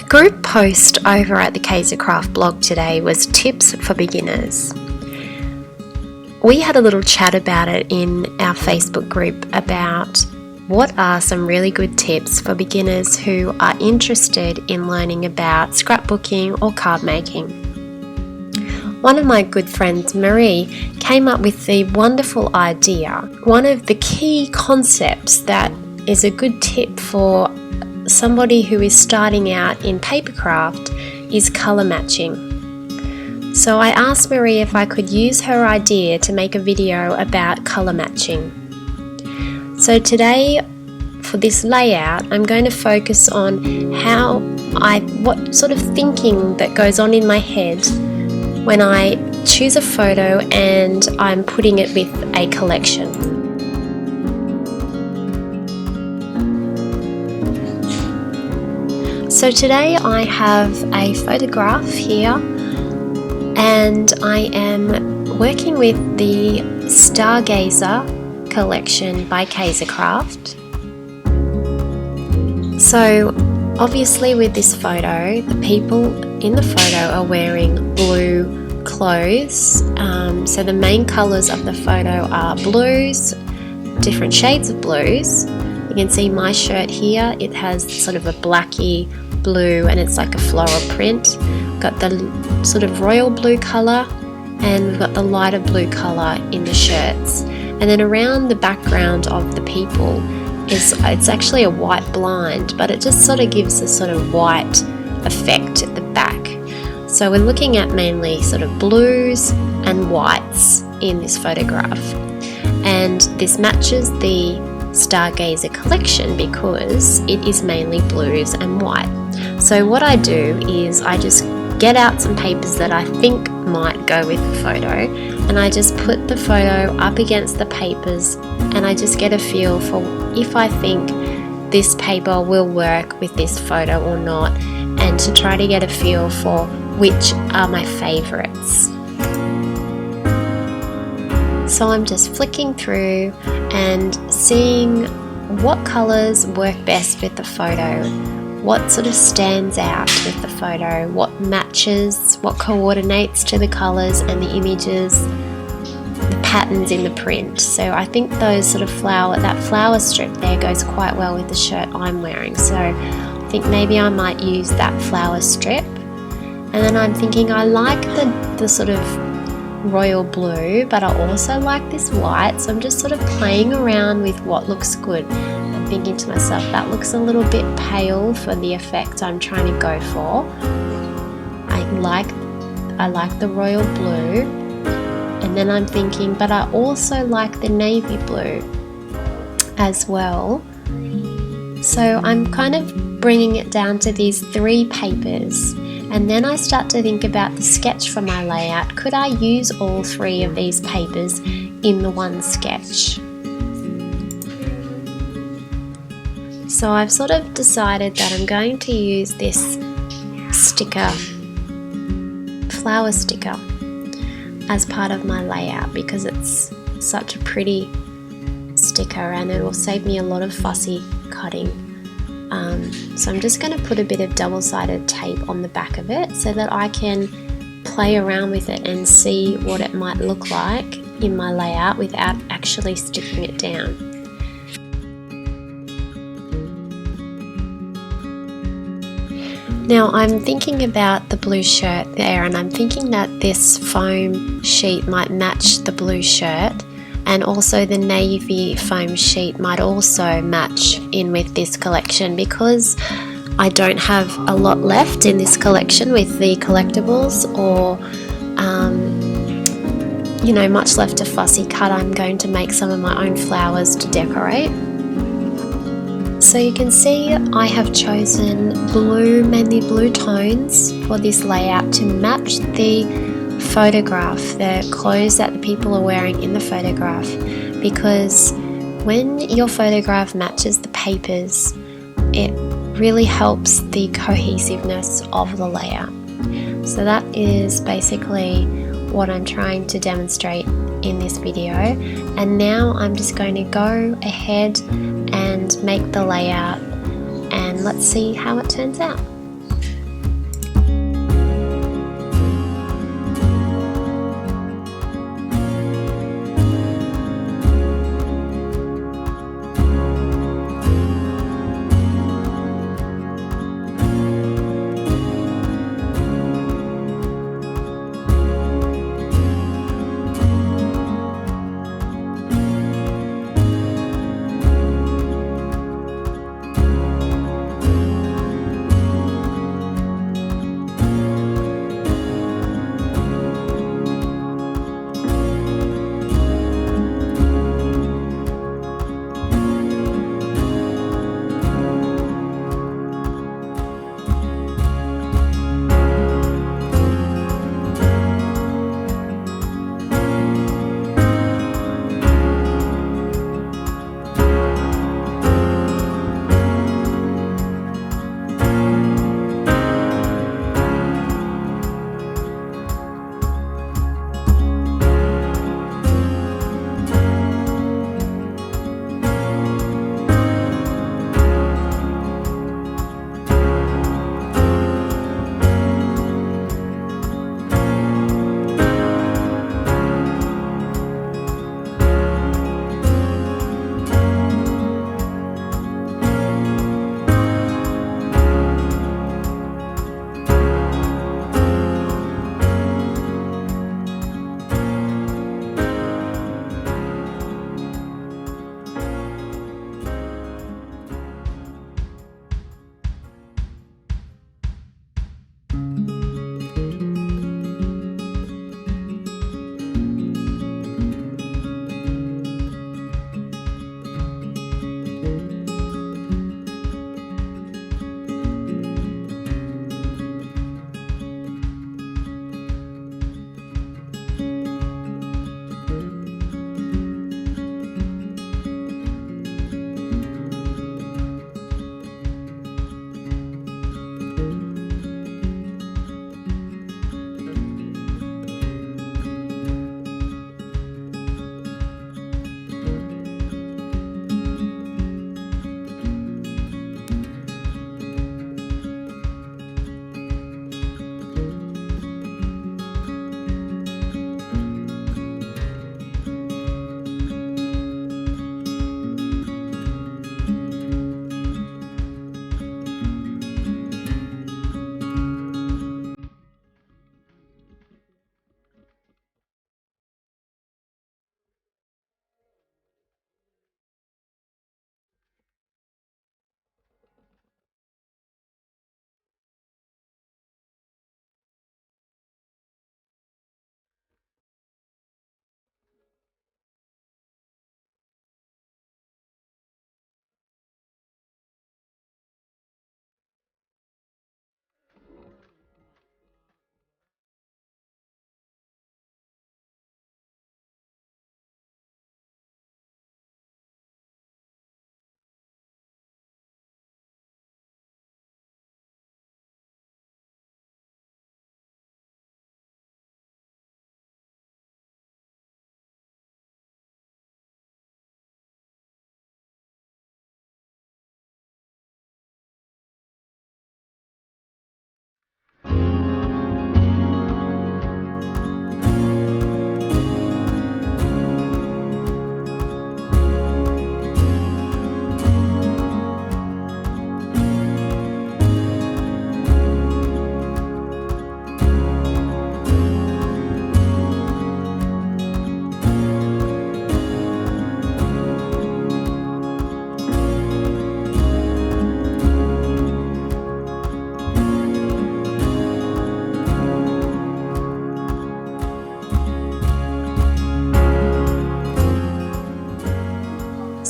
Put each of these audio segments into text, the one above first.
group post over at the Craft blog today was tips for beginners. We had a little chat about it in our Facebook group about what are some really good tips for beginners who are interested in learning about scrapbooking or card making. One of my good friends, Marie, came up with the wonderful idea. One of the key concepts that is a good tip for somebody who is starting out in papercraft is colour matching. So I asked Marie if I could use her idea to make a video about colour matching. So today, for this layout, I'm going to focus on what sort of thinking that goes on in my head when I choose a photo and I'm putting it with a collection. So today I have a photograph here, and I am working with the Stargazer collection by Papercrafting. So obviously with this photo, the people in the photo are wearing blue clothes. So the main colours of the photo are blues, different shades of blues. You can see my shirt here, it has sort of a blacky blue and it's like a floral print. Got the sort of royal blue colour, and we've got the lighter blue colour in the shirts. And then around the background of the people it's actually a white blind, but it just sort of gives a sort of white effect at the back. So we're looking at mainly sort of blues and whites in this photograph, and this matches the Stargazer collection because it is mainly blues and white. So what I do is I just get out some papers that I think might go with the photo, and I just put the photo up against the papers, and I just get a feel for if I think this paper will work with this photo or not, and to try to get a feel for which are my favorites. So I'm just flicking through and seeing what colors work best with the photo, what sort of stands out with the photo, what matches, what coordinates to the colors and the images, the patterns in the print. So I think those sort of that flower strip there goes quite well with the shirt I'm wearing. So I think maybe I might use that flower strip. And then I'm thinking I like the sort of royal blue, but I also like this white. So I'm just sort of playing around with what looks good. I'm thinking to myself, that looks a little bit pale for the effect I'm trying to go for. I like the royal blue, and then I'm thinking, but I also like the navy blue as well. So I'm kind of bringing it down to these 3 papers, and then I start to think about the sketch for my layout. Could I use all 3 of these papers in the one sketch? So I've sort of decided that I'm going to use this sticker, flower sticker, as part of my layout because it's such a pretty sticker and it will save me a lot of fussy cutting. So I'm just going to put a bit of double-sided tape on the back of it so that I can play around with it and see what it might look like in my layout without actually sticking it down. Now I'm thinking about the blue shirt there, and I'm thinking that this foam sheet might match the blue shirt, and also the navy foam sheet might also match in with this collection because I don't have a lot left in this collection with the collectibles or much left to fussy cut. I'm going to make some of my own flowers to decorate. So you can see I have chosen mainly blue tones for this layout to match the photograph, the clothes that the people are wearing in the photograph, because when your photograph matches the papers, it really helps the cohesiveness of the layout. So that is basically what I'm trying to demonstrate in this video, and now I'm just going to go ahead and make the layout, and let's see how it turns out.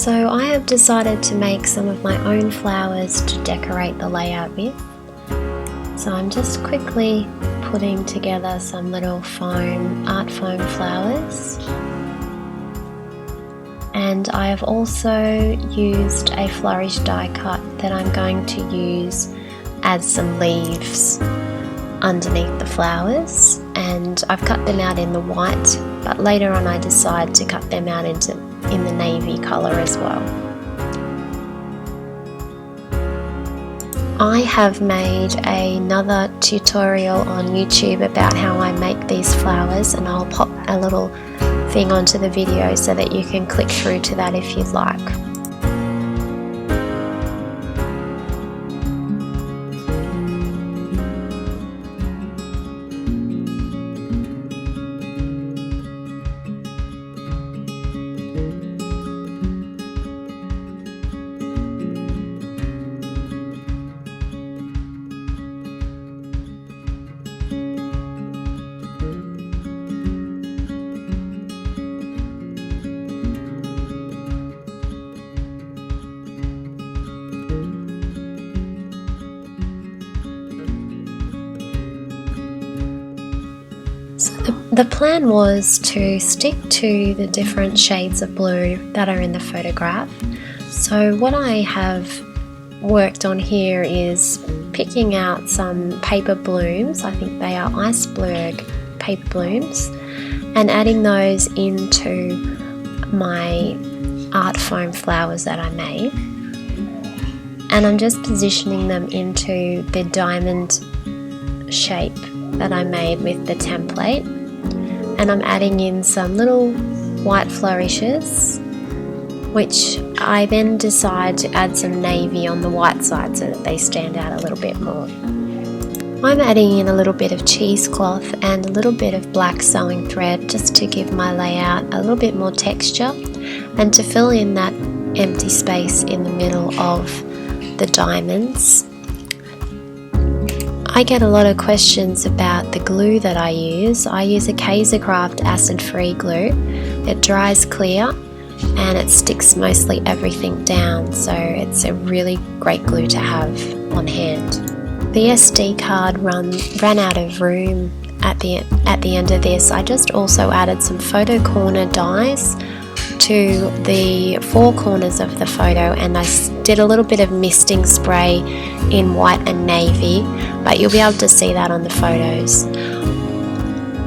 So I have decided to make some of my own flowers to decorate the layout with. So I'm just quickly putting together some little art foam flowers. And I have also used a flourish die cut that I'm going to use as some leaves underneath the flowers, and I've cut them out in the white, but later on I decide to cut them out in the navy colour as well. I have made another tutorial on YouTube about how I make these flowers, and I'll pop a little thing onto the video so that you can click through to that if you'd like. The plan was to stick to the different shades of blue that are in the photograph. So what I have worked on here is picking out some paper blooms, I think they are iceberg paper blooms, and adding those into my art foam flowers that I made. And I'm just positioning them into the diamond shape that I made with the template. And I'm adding in some little white flourishes, which I then decide to add some navy on the white side so that they stand out a little bit more. I'm adding in a little bit of cheesecloth and a little bit of black sewing thread just to give my layout a little bit more texture and to fill in that empty space in the middle of the diamonds. I get a lot of questions about the glue that I use. I use a Papercraft acid-free glue. It dries clear and it sticks mostly everything down, so it's a really great glue to have on hand. The SD card ran out of room at the end of this. I just also added some photo corner dies to the four corners of the photo, and I did a little bit of misting spray in white and navy, but you'll be able to see that on the photos.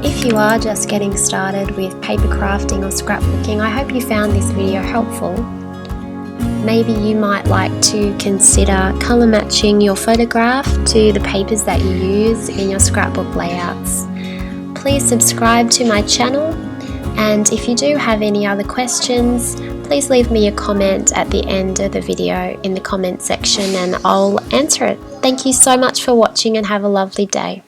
If you are just getting started with paper crafting or scrapbooking, I hope you found this video helpful. Maybe you might like to consider colour matching your photograph to the papers that you use in your scrapbook layouts. Please subscribe to my channel, and if you do have any other questions, please leave me a comment at the end of the video in the comment section and I'll answer it. Thank you so much for watching and have a lovely day.